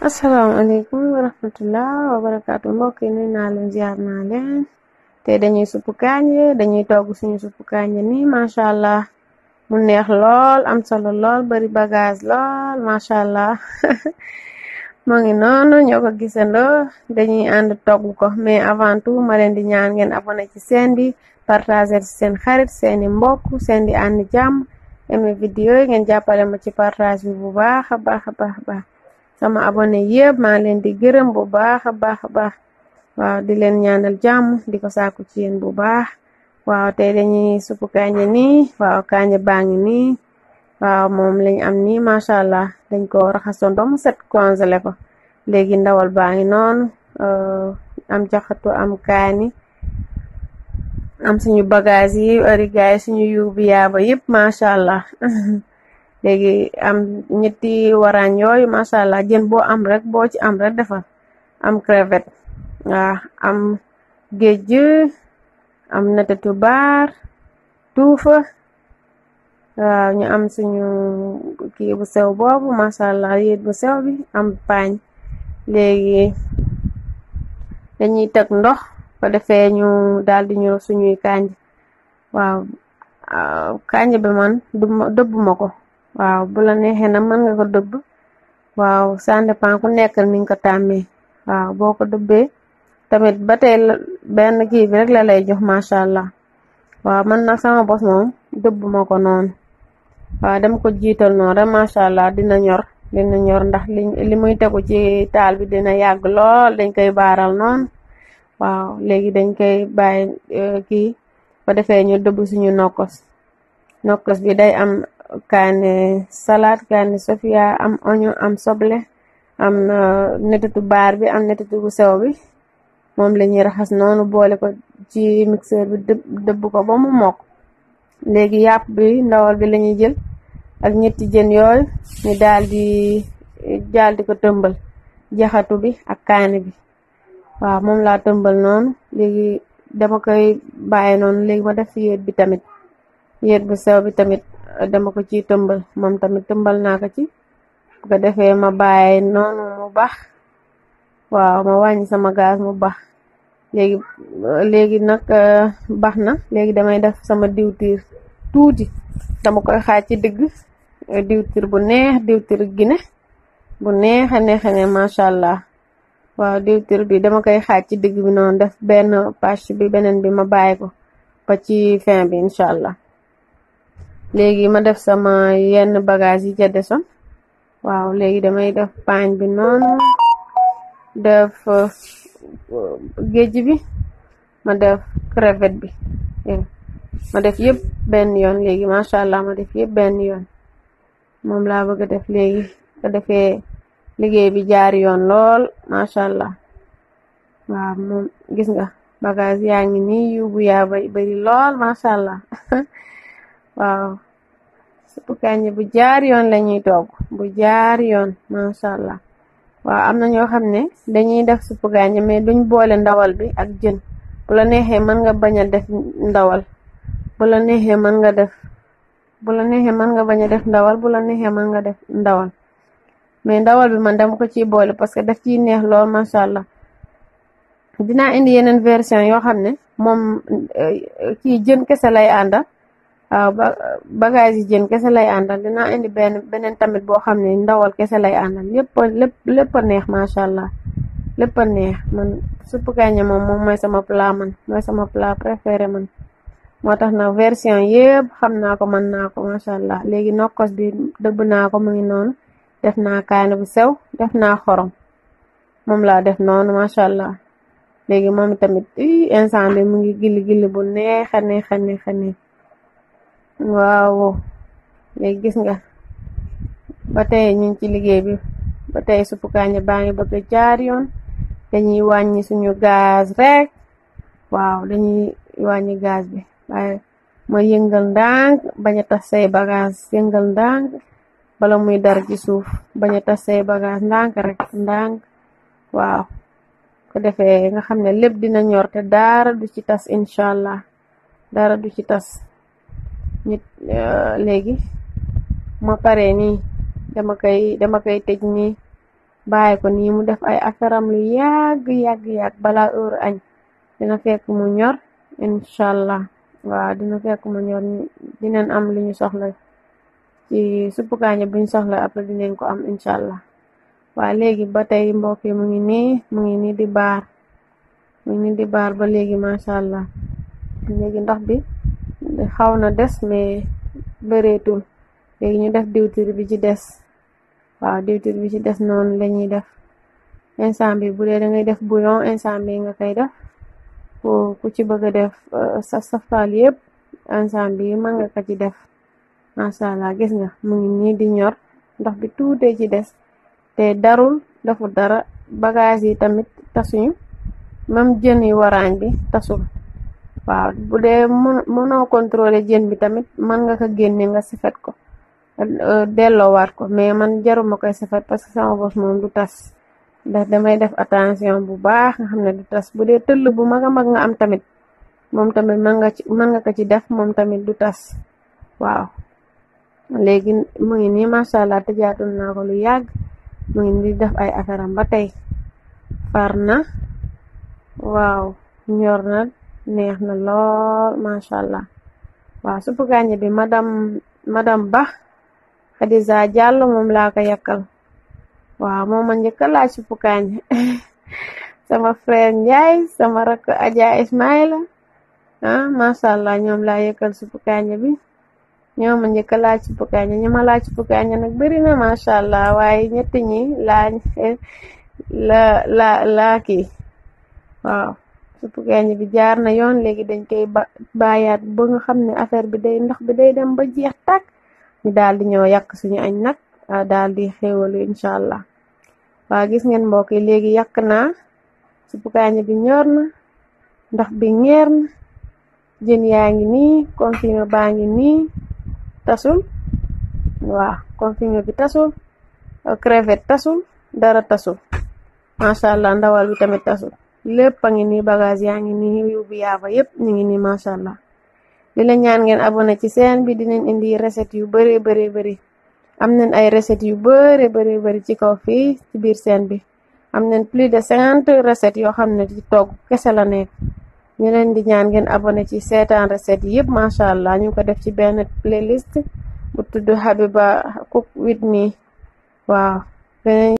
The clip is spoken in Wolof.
asalaamaaleykum wa rahmatullah wa barakaatu mbokk yi nuyu naa leen ziar naa leen te dañuy suppu kànja dañuy togg suñu suppu kànja ni macha allah mu neex lool am solo lool bari bagage lool macha allah moo ngi noonu ñoo ko gisandoo dañuy ànd togg ko mais avant tout ma leen di ñaan ngeen abonné ci seen bi partager ci seen xarit seeni mbokk seen di ànd jàmm aimé vidéo yi ngeen jàppale ma ci partage bi bu baax a baax a baax a baax sama abonné yëpp maa leen di gërëm bu baax a baax a baax waaw di leen ñaanal jàmm di ko sàkku ci yéen bu baax waaw tey dañuy suppu kànja nii waaw kànja baa ngi nii waaw moom lañ am nii macha allah dañ ko raxasoon ba mu set congelé ko léegi ndawal baa ngi noonu am jaxatu am kaani am suñu bagage yi arigaay suñu yuubi yaaba yëpp macha allah léegi am ñetti waraañ yooyu macha allah jën boo am rek boo ci am rek defal am crevette waaw am géej am netetu baar tuufa waaw ñu am suñu kii bu sew boobu macha allah yéet bu sew bi am paañ léegi dañuy teg ndox ko defee ñu daal di ñëw suñuy kànja waaw kànja bi man dëbb ma ko waaw bu la neexee na mën nga ko dëbb waaw ça dépend ku nekk ni nga ko tàmmee waaw boo ko dëbbee tamit ba tey benn kii bi rek la lay jox macha allah waaw man nag sama bos moom dëbb ma ko noonu waaw dama ko jiital noonu rek macha allah dina ñor ndax li muy tegu ci taal bi dina yàgg lool dañ koy baaral noonu waaw léegi dañ koy bàyyi kii ba defee ñu dëbb suñu nokkos bi day am kaane salade kaane sofia am oignon am soble am netetu baar bi am netetu bu sew bi moom la ñuy raxas noonu boole ko ci mixeur bi dëbb ko ba mu mokk léegi yàpp bi ndawal bi lañuy jël ak ñetti jën yooyu ñu daal di ko tëmbal jaxatu bi ak kaane bi waaw moom laa tëmbal noonu léegi dama koy bàyyi noonu léegi ma def yéet bi tamit yéet bu sew bi tamit dama ko ci tëmbal moom tamit tëmbal naa ko ci bu ko defee ma bàyyi noonu mu bax waaw ma wàññi sama gaz mu bax léegi nag bax na léegi damay def sama diwtiir tuuti dama koy xaaj ci digg diwtiir bu neex diwtiir gine bu neexa neexane macha allah waaw diwtiir bi dama koy xaaj ci digg bi noonu def benn pàcc bi beneen bi ma bàyyi ko ba ci fin bi incha allah léegi ma def sama yenn bagage yi ca desoon waaw léegi damay def paañ bi noonu def géej bi ma def crevette bi ma def yëpp benn yoon léegi macha allah ma def yëpp benn yoon moom laa bëgg a def léegi ko defee liggéey bi jaar yoon lool macha allah waaw moom gis nga bagage yaa ngi nii yubu yaa bari lool macha allah waaw suppu kànja bu jaar yoon lañuy togg bu jaar yoon macha allah waaw am na ñoo xam ne dañuy def suppu kànja mais duñ boole ndawal bi ak jën bu la neexee mën nga bañ a def ndawal bu la neexee mën nga bañ a def ndawal bu la neexee mën nga def ndawal mais ndawal bi man dama ko ciy boole parce que daf ciy neex lool macha allah dinaa indi yeneen version yoo xam ne moom kii jën kese lay àndal waaw bagage yi jën kese lay àndal dinaa indi beneen tamit boo xam ne ndawal kese lay àndal lépp a neex macha allah lépp a neex man suppu kànja moom mooy sama plat mooy sama plat préféré man moo tax nag version yëpp xam naa ko mën naa ko macha allah léegi nokkos bi dëbb naa ko mu ngi noonu def naa kaane bu sew def naa xorom moom laa def noonu macha allah léegi moom tamit instant bi mu ngi gilli bu neexa neexa neexa neex waaw léegi gis nga ba tey ñu ngi ci liggéey bi ba tey suppu kànja baa ngi bëgg a jaar yoon dañuy wàññi suñu gaz rek waaw dañuy wàññi gaz bi waaye ma yëngal ndànk bañ a tas say bagage yëngal ndànk bala muy dar ci suuf bañ a tas say bagage ndànk rek ndànk waaw ko defee nga xam ne lépp dina ñor te dara du ci tas incha allah dara du ci tas nit léegi ma pare nii dama koy tëj nii bàyyi ko nii mu def ay affaire lu yàgg balaa heure añ dina fekk mu ñor inshallah. waaw dina fekk mu ñor dinañ am li ñu soxla ci suppu kànja buñ soxla après dinañ ko am inshallah. waa léegi ba tey mbokk yi mu ngi nii di baar ba léegi mashallah. léegi ndox bi xaw na des mais bëreetul léegi ñu def diwtir bi ci des. waaw diwtir bi ci des noonu lañuy def instant bi bu dee da ngay def bouillon instant bi nga koy def ku ci bëgg a def sa safal yépp instant bi mën nga ko ci def mashallah. gis nga mu ngi nii di ñor ndox bi tuute ci des te darul deful dara bagage yi tamit tasuñu même jën yi waraañ bi tasul. waaw bu dee mënoo contrôler jën bi tamit mën nga ko génne nga sifat ko delloowaat ko mais man jaruma koy sifat parce que sama bos moom du tas ndax damay def attention bu baax nga xam ne du tas. bu dee tëll bu mag a mag nga am tamit moom tamit mën nga ko ci def moom tamit du tas. waaw léegi mu ngi nii mashallah tëjaatul naa ko lu yàgg mu ngi nii def ay affaire am ba tey far na. waaw ñor na neex na lool mashallah. waaw suppu kànja bi madame Ba Khadija Diallo moom laa ko yakkal. waaw moom ma njëkk a laaj suppu kànja sama frère Ndiaye sama rakk Adja Ismaïla mashallah ñoom laa yakkal suppu kànja bi. ñoom ma njëkk a laaj suppu kànja ñi ma laaj suppu kànja nag bari na mashallah waaye ñett ñi la kii. waaw suppu kànja bi jaar na yoon léegi dañ koy bàyyaat ba nga xam ne affaire bi ndox bi day dem ba jeex tàkk ñu daal di ñëw yàq suñu añ nag daal di xéwalu inshallah. waa gis ngeen mbokk yi léegi yàq naa suppu kànja bi ñor na ndox bi ñeer na jën yaa ngi nii confirmé baa ngi nii tasul. waaw confirmé bi tasul crevette tasul dara tasul mashallah. ndawal bi tamit tasul lépp a ngi nii bagage yaa ngi nii yóbbu yaaba yépp ñu ngi nii mashallah. di la ñaan ngeen abonné ci chaîne bi dinañ indi recette yu bari am nañ ay recette yu bari ci kaw fii ci biir chaîne bi am nañ plus de 50 recettes yoo xam ne ci togg kese la nekk. ñu leen di ñaan ngeen abonné ci seetaan recette yépp mashallah. ñu ko def ci benn playlist bu tudd Habiba Cook with me. waaw